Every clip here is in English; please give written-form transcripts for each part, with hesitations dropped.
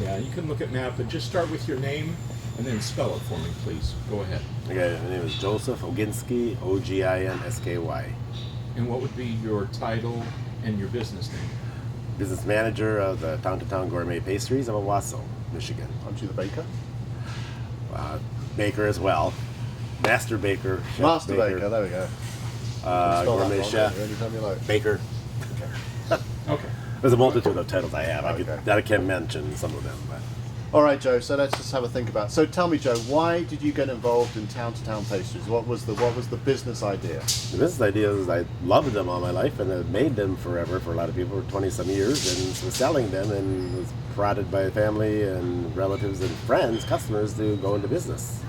Yeah, you can look at Matt, but just start with your name and then spell it for me, please. Go ahead. Okay, my name is Joseph Oginsky, Oginsky. And what would be your title and your business name? Business manager of the Town to Town Gourmet Pastries of Owasso, Michigan. Aren't you the baker? Baker as well. Master baker. Chef Master baker, there we go. Gourmet chef. Anytime you like. Baker. Okay. There's a multitude of titles I have. Okay. I can't mention some of them, but All right, Joe. So let's just have a think about. So tell me, Joe, why did you get involved in Town to Town Pastries? What was the business idea? the business idea is I loved them all my life and I've made them forever for a lot of people for 20 some years and was selling them and was prodded by family and relatives and friends, customers to go into business.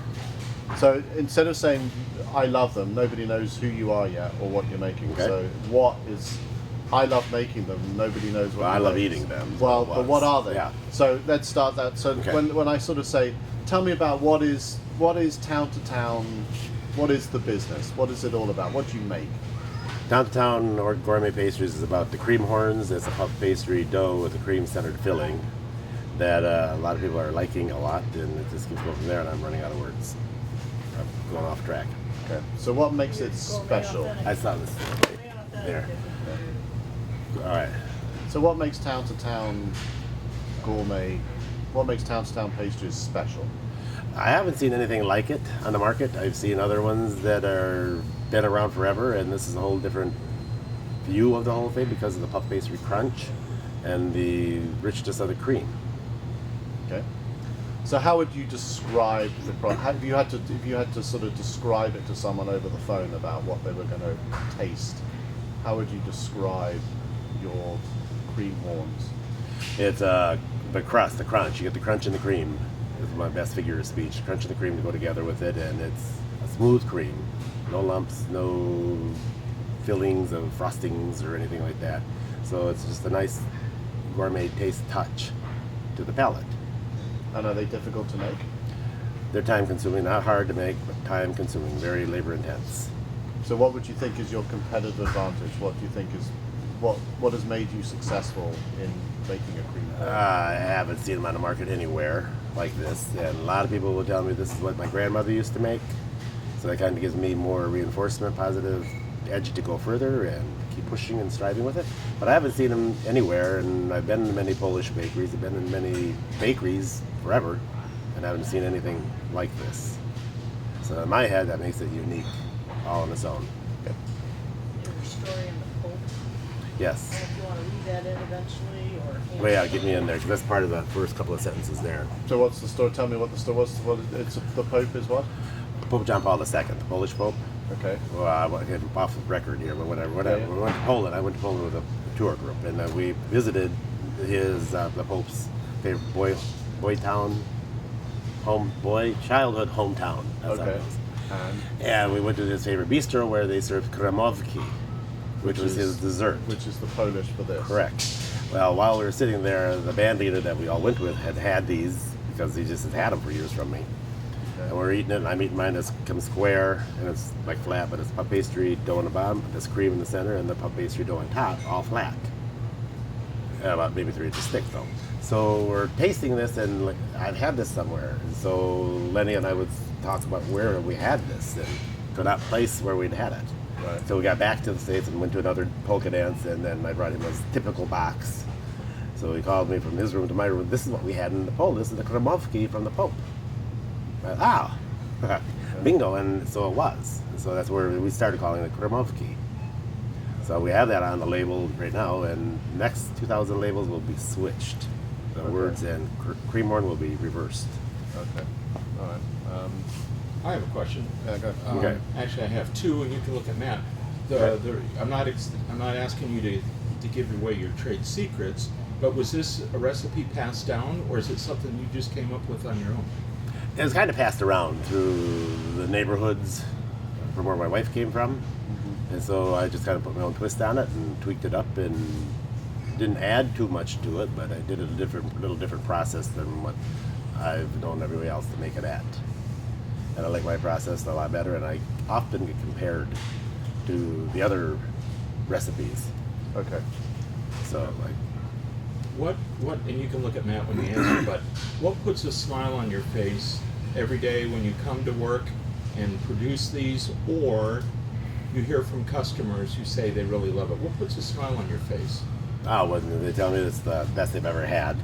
So instead of saying I love them, nobody knows who you are yet or what you're making. Okay. So what is? I love making them. Nobody knows what. Well, I you love make. eating them. Well, but what are they? Yeah. So let's start that. So Okay. when I sort of say, tell me about what is Town to Town, what is the business? What is it all about? What do you make? Town to Town or Gourmet Pastries is about the cream horns. It's a puff pastry dough with a cream-centered filling that a lot of people are liking a lot, and it just keeps going from there, and I'm running out of words. I'm going off track. Okay. So what makes it special? I saw this there. All right. So what makes Town to Town Gourmet? What makes Town to Town Pastries special? I haven't seen anything like it on the market. I've seen other ones that are been around forever, and this is a whole different view of the whole thing because of the puff pastry crunch and the richness of the cream. Okay. So how would you describe the product? If you had to sort of describe it to someone over the phone about what they were going to taste, how would you describe your cream horns? It's the crust, the crunch. You get the crunch and the cream. Is my best figure of speech. Crunch and the cream to go together with it, and it's a smooth cream. No lumps, no fillings of frostings or anything like that. So it's just a nice gourmet taste touch to the palate. And are they difficult to make? They're time consuming, not hard to make, but time consuming, very labor intense. So what would you think is your competitive advantage? What do you think is what has made you successful in making a cream horn? I haven't seen them on the market anywhere like this, and a lot of people will tell me this is what my grandmother used to make. So that kind of gives me more reinforcement, positive edge to go further and keep pushing and striving with it. But I haven't seen them anywhere, and I've been in many Polish bakeries, I've been in many bakeries forever, and I haven't seen anything like this. So in my head, that makes it unique, all on its own. Your story in the Pope. Yes. If you want to read that in eventually, or Well, yeah, get me in there, because that's part of the first couple of sentences there. So what's the story? Tell me what the story was. It's the Pope is what? Pope John Paul II, the Polish Pope. Okay. Well, I won't get off the record here, but whatever. Yeah. When we went to Poland, I went to Poland with a tour group, and we visited his the Pope's favorite childhood hometown. That's how it Okay. was. And we went to his favorite bistro where they served kremówki, which was his dessert. Which is the Polish for this. Correct. Well, while we were sitting there, the band leader that we all went with had these because he just had them for years from me. Okay. And we're eating it, and I'm eating mine. It's come square, and it's like flat, but it's puff pastry dough on the bottom, this cream in the center, and the puff pastry dough on top, all flat. About maybe 3 inches thick, though. So we're tasting this, and like, I've had this somewhere. And so Lenny and I would talk about where we had this, and could not place where we'd had it. Right. So we got back to the States and went to another polka dance, and then I brought him his typical box. So he called me from his room to my room. This is what we had in the Poland. This is the kremówki from the Pope. Bingo, and so it was. So that's where we started calling it kremówki. So we have that on the label right now, and next 2,000 labels will be switched. The words and cream horn will be reversed. Okay. All right. I have a question. Yeah, go. Okay. Actually, I have two, and you can look at Matt. I'm not asking you to give away your trade secrets, but was this a recipe passed down, or is it something you just came up with on your own? It was kind of passed around through the neighborhoods from where my wife came from. And so I just kind of put my own twist on it and tweaked it up and didn't add too much to it, but I did a little different process than what I've known everybody else to make it at. And I like my process a lot better, and I often get compared to the other recipes. Okay. So like, what, and you can look at Matt when you answer, but what puts a smile on your face every day when you come to work and produce these, or you hear from customers who say they really love it? What puts a smile on your face? Oh, when they tell me it's the best they've ever had,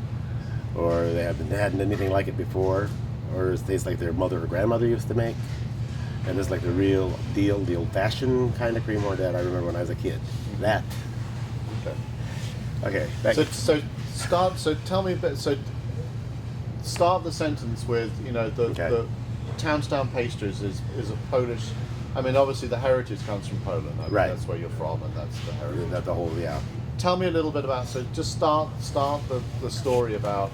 or they haven't had anything like it before, or it tastes like their mother or grandmother used to make, and it's like the real deal, the old-fashioned kind of cream that I remember when I was a kid. That. Okay. Okay. Back. So tell me a bit. So start the sentence with the Town Pastries is a Polish. I mean, obviously the heritage comes from Poland. I mean, Right. That's where you're from, and that's the heritage. That the whole Tell me a little bit about. So just start the story about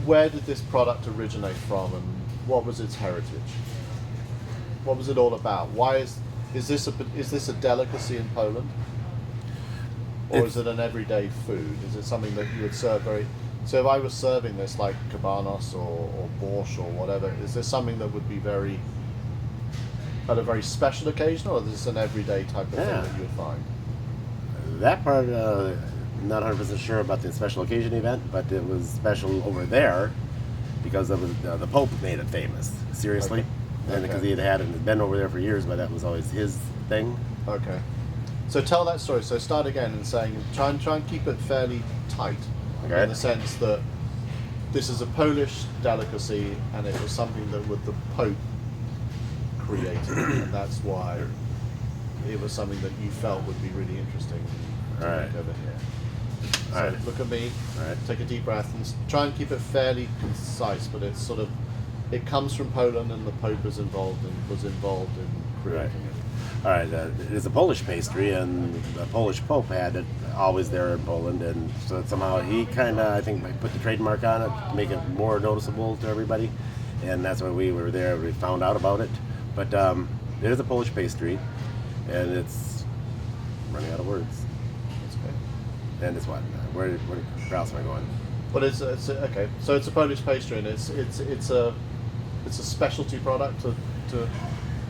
where did this product originate from, and what was its heritage? What was it all about? Why is this a delicacy in Poland? Or is it an everyday food? Is it something that you would serve very... So if I was serving this like cabanos or borscht or whatever, is this something that would be very... at a very special occasion, or is this an everyday type of thing that you would find? That part, not 100% sure about the special occasion event, but it was special over there because of the Pope made it famous. Seriously. Okay. And because he had been over there for years, but that was always his thing. Okay. So tell that story. So start again and saying, try and keep it fairly tight, Okay. in the sense that this is a Polish delicacy, and it was something that the Pope created, and that's why it was something that you felt would be really interesting to Right. make over here. So Alright. look at me, Alright. take a deep breath, and try and keep it fairly concise. But it's it comes from Poland, and the Pope was involved in creating it. All right, it is a Polish pastry, and the Polish Pope had it always there in Poland, and so somehow he kind of, I think, put the trademark on it to make it more noticeable to everybody, and that's why we were there. We found out about it, but it is a Polish pastry, and it's running out of words. That's okay. And it's what? Where else am I going? But it's okay. So it's a Polish pastry, and it's a specialty product to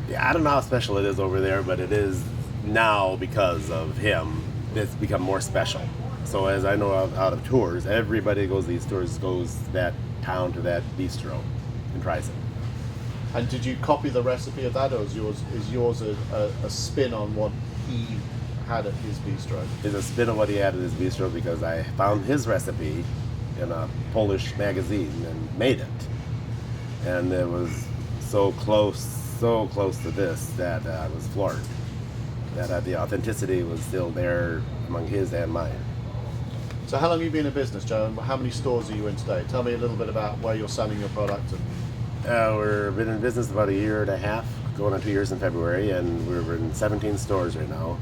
Yeah, I don't know how special it is over there, but it is now because of him. It's become more special. So as I know out of tours, everybody goes to these tours, goes to that town, to that bistro, and tries it. And did you copy the recipe of that, or is yours a spin on what he had at his bistro? It's a spin of what he had at his bistro because I found his recipe in a Polish magazine and made it. And it was so close to this that I was floored. That the authenticity was still there among his and mine. So how long have you been in business, Joe, and how many stores are you in today? Tell me a little bit about where you're selling your product. And We've been in business about a year and a half, going on 2 years in February, and we're in 17 stores right now.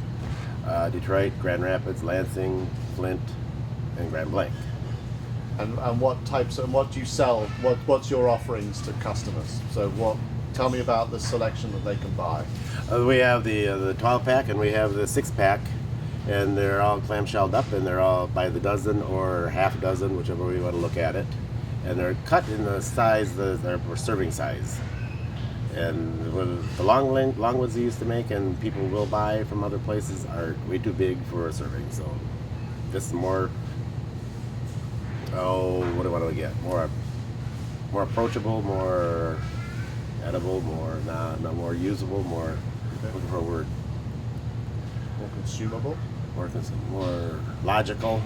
Detroit, Grand Rapids, Lansing, Flint, and Grand Blanc. And what types, and what do you sell? What's your offerings to customers? So tell me about the selection that they can buy. We have the 12-pack and we have the 6-pack, and they're all clamshelled up, and they're all by the dozen or half a dozen, whichever way you want to look at it. And they're cut in the size, their serving size. And with the long ones they used to make and people will buy from other places are way too big for a serving. So this is more, what do I get? More approachable, more edible, more usable, more, looking for a word. More consumable. More logical.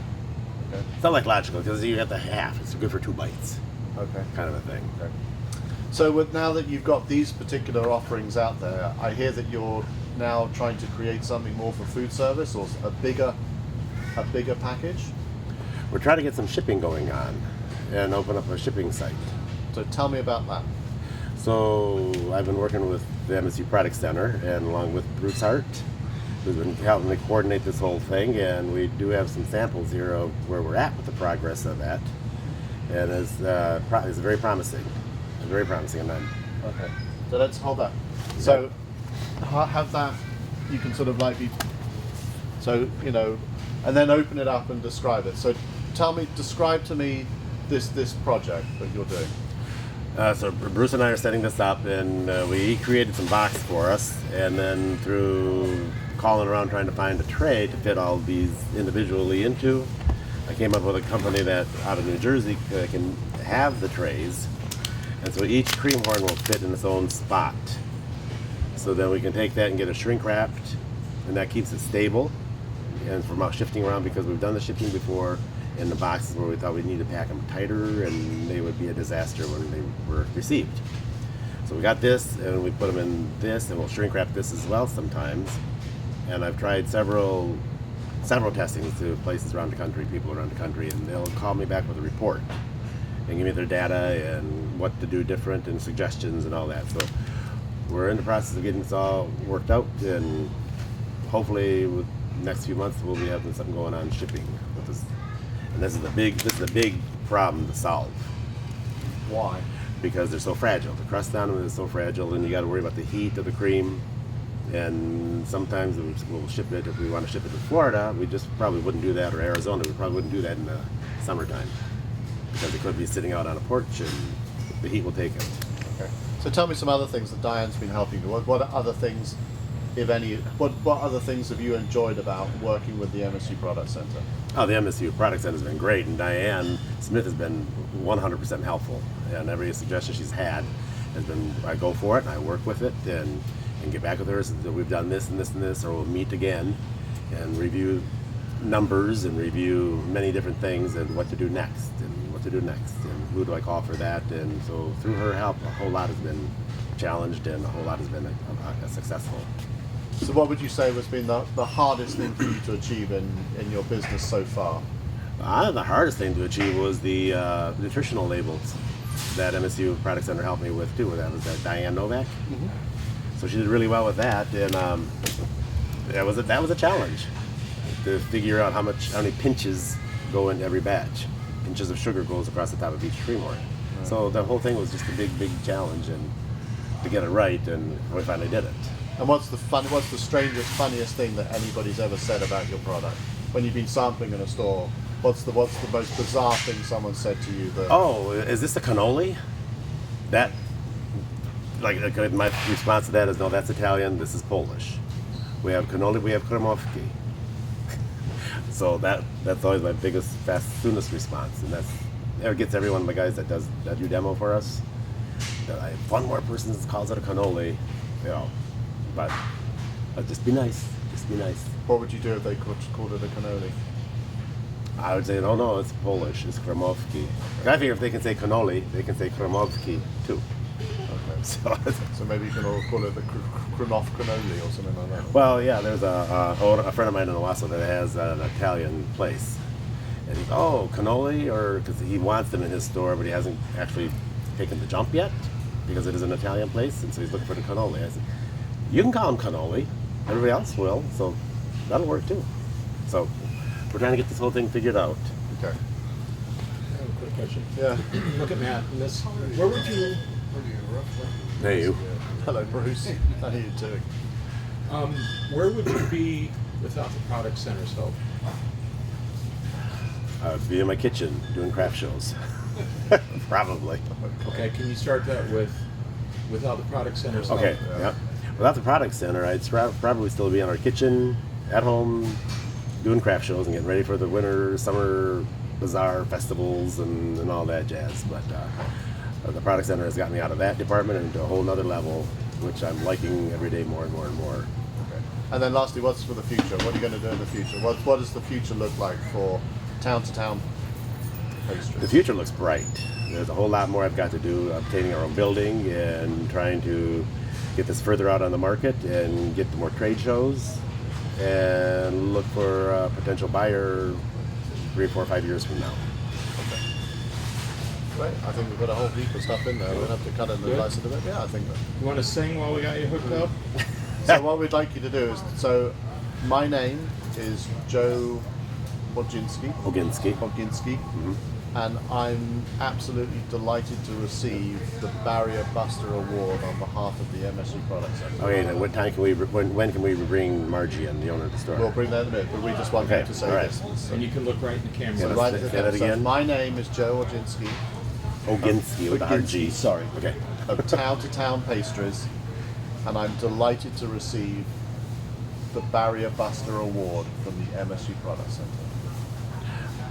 Okay. It's not like logical because you got the half. It's good for 2 bites, Okay. kind of a thing. Okay. So now that you've got these particular offerings out there, I hear that you're now trying to create something more for food service, or a bigger package. We're trying to get some shipping going on and open up a shipping site. So tell me about that. So I've been working with the MSU Product Center and along with Bruce Hart, who's been helping me coordinate this whole thing, and we do have some samples here of where we're at with the progress of that, and it's very promising. It's very promising. Okay. So let's hold that. So have that. You can sort of so and then open it up and describe it. So describe to me this project that you're doing. So Bruce and I are setting this up, and he created some boxes for us, and then through calling around trying to find a tray to fit all these individually into, I came up with a company that out of New Jersey can have the trays, and so each cream horn will fit in its own spot. So then we can take that and get it shrink wrapped, and that keeps it stable and from out shifting around, because we've done the shifting before in the boxes where we thought we needed to pack them tighter and they would be a disaster when they were received. So we got this and we put them in this, and we'll shrink wrap this as well sometimes. And I've tried several testings to places around the country, people around the country, and they'll call me back with a report and give me their data and what to do different and suggestions and all that. So we're in the process of getting this all worked out, and hopefully with the next few months we'll be having something going on shipping with this. And this is a big problem to solve, Why? because they're so fragile. The crust on them is so fragile, and you got to worry about the heat of the cream. And sometimes we'll ship it, if we want to ship it to Florida, we just probably wouldn't do that, or Arizona, we probably wouldn't do that in the summertime, because it could be sitting out on a porch and the heat will take it. Okay. So tell me some other things that Diane's been helping you. What other things, if any, what other things have you enjoyed about working with the MSU Product Center? Oh, the MSU Product Center has been great, and Diane Smith has been 100% helpful, and every suggestion she's had has been, I go for it and I work with it and get back with her, so that we've done this and this and this, or we'll meet again and review numbers and review many different things and what to do next and who do I call for that. And so through her help, a whole lot has been challenged and a whole lot has been successful. So what would you say has been the hardest thing for you to achieve in your business so far? The hardest thing to achieve was the nutritional labels that MSU Product Center helped me with too. That was Diane Novak. Mm-hmm. So she did really well with that, and that was a challenge to figure out how many pinches go into every batch. Pinches of sugar goes across the top of each cream horn. Right. So the whole thing was just a big challenge, and to get it right, and we finally did it. And what's the strangest, funniest thing that anybody's ever said about your product? When you've been sampling in a store, what's the most bizarre thing someone said to you that... Oh, is this a cannoli? That, like, my response to that is, no, that's Italian, this is Polish. We have cannoli, we have kremówki. So that's always my biggest, soonest response, and that gets every one of my guys that do demo for us. If one more person calls it a cannoli, but just be nice. What would you do if they called it a cannoli? I would say, no, it's Polish, it's kremówki. I figure if they can say cannoli, they can say kremówki too. Okay. So maybe you can all call it the Kremov cannoli or something like that. well, yeah, there's a friend of mine in Owasso that has an Italian place. And he's, cannoli, or because he wants them in his store, but he hasn't actually taken the jump yet because it is an Italian place, and so he's looking for the cannoli. I said, you can call them cannoli, everybody else will, so that'll work too. So we're trying to get this whole thing figured out. Okay. I have a quick question. Yeah. Look at Matt. Where would you? Hey, you. Hello, Bruce. How are you doing? Where would you be without the product center's help? I'd be in my kitchen doing craft shows. Probably. Okay, can you start that with without the product center's help? Okay, yeah. Without the product center, I'd probably still be in our kitchen, at home, doing craft shows and getting ready for the winter, summer bazaar festivals and all that jazz. But the product center has got me out of that department and into a whole nother level, which I'm liking every day more and more and more. Okay. And then lastly, what's for the future? What are you going to do in the future? What does the future look like for town-to-town pastries? The future looks bright. There's a whole lot more I've got to do, obtaining our own building and trying to get this further out on the market and get to more trade shows and look for a potential buyer 3, 4, 5 years from now. Okay. Great. I think we've got a whole heap of stuff in there. We're going to have to cut it and slice it a bit. Yeah, I think that. You want to sing while we got you hooked up? So what we'd like you to do is, my name is Joe Oginsky. Mm-hmm. And I'm absolutely delighted to receive the Barrier Buster Award on behalf of the MSU Product Center. Okay, then when can we bring Margie in, the owner of the store? We'll bring that in a bit, but we just want you to say right. this. And you can look right in the camera. Yeah, Right say at the that camera. again. So my name is Joe Oginsky. Oginsky with a hard G. Sorry. Okay. Of Town to Town Pastries, and I'm delighted to receive the Barrier Buster Award from the MSU Product Center.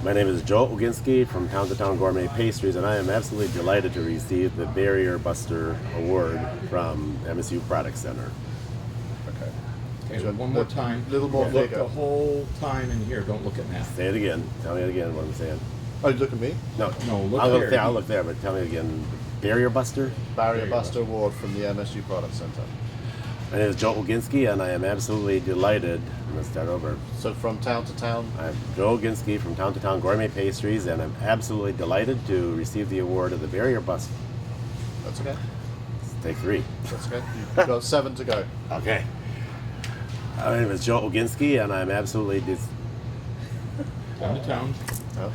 My name is Joe Oginsky from Town to Town Gourmet Pastries, and I am absolutely delighted to receive the Barrier Buster Award from MSU Product Center. Okay. Okay, So one more time. little more Look vigor. the whole time in here. Don't look at Matt. Say it again. Tell me it again what I'm saying. Oh, you look at me. No, No, look I'll there. look there. I'll look there, but tell me again. Barrier Buster? Barrier Barrier Buster Award from the MSU Product Center. My name is Joe Oginsky, and I am absolutely delighted. I'm going to start over. So from town to town. I'm Joe Oginsky from Town to Town Gourmet Pastries, and I'm absolutely delighted to receive the award of the Barrier Buster. That's okay. Take 3. That's okay. You've got 7 to go. Okay. My name is Joe Oginsky, and I'm absolutely Down to town.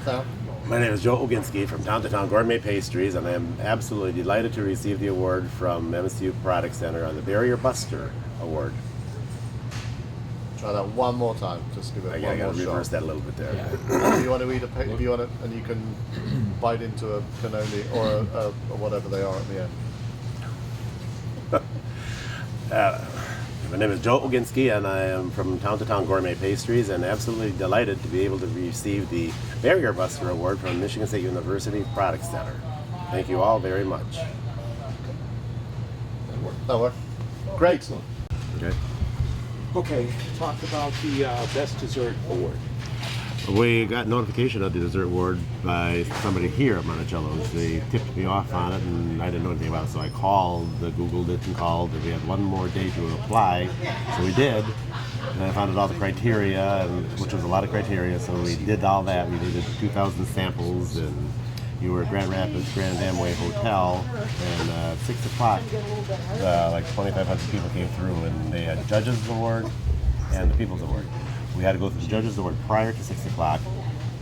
Town. My name is Joe Oginsky from Town to Town Gourmet Pastries, and I am absolutely delighted to receive the award from MSU Product Center on the Barrier Buster Award. Try that one more time. Just give it I one got more to reverse shot. that a little bit there. Do you want to eat a if you want to, and you can bite into a cannoli or a whatever they are at the end. My name is Joe Oginsky, and I am from Town to Town Gourmet Pastries, and absolutely delighted to be able to receive the Barrier Buster Award from Michigan State University Product Center. Thank you all very much. That work. Great. Excellent. Okay. Okay, talk about the Best Dessert Award. We got notification of the dessert award by somebody here at Monticello's. They tipped me off on it, and I didn't know anything about it, so I called, Googled it and called, and we had one more day to apply, so we did. And I found out all the criteria, which was a lot of criteria, so we did all that. We did 2,000 samples, and you were at Grand Rapids Grand Amway Hotel, and at 6 o'clock, like 2,500 people came through, and they had Judges Award and the People's Award. We had to go through the Judges Award prior to 6 o'clock,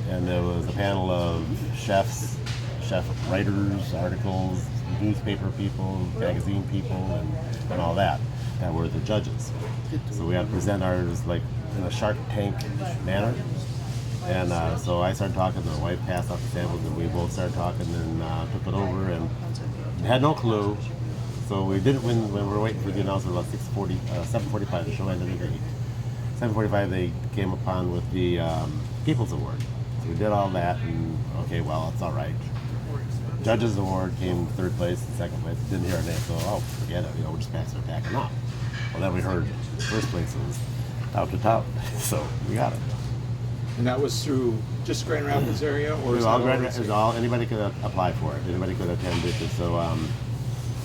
and there was a panel of chefs, chef writers, articles, newspaper people, magazine people, and all that were the judges. So we had to present ours like in a Shark Tank manner. And so I started talking, my wife passed off the samples, and we both started talking and took it over, and had no clue. So we didn't win when we were waiting for the announcement about 7:45. The show ended at 8. 7:45 they came upon with the People's Award. So we did all that, and okay, well, it's all right. Judges Award came 3rd place and 2nd place. Didn't hear our name, so forget it. We'll just pass it packing up. Well, then we heard 1st place was Town to Town, so we got it. And that was through just Grand Rapids area, or It was is all that Grand all- Rapids. Anybody could apply for it. Anybody could attend it. And so,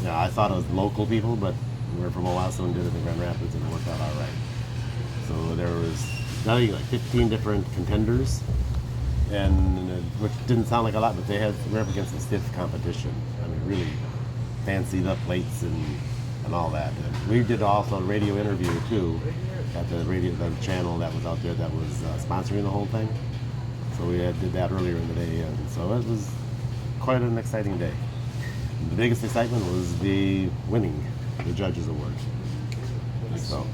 yeah, I thought it was local people, but we were from Owasso and did it in Grand Rapids, and it worked out all right. So there was like 15 different contenders, and which didn't sound like a lot, but they were up against a stiff competition. I mean, really fancied up plates and all that. And we did also a radio interview too at the channel that was out there that was sponsoring the whole thing. So we did that earlier in the day, and so it was quite an exciting day. And the biggest excitement was the winning the Judges Award. So.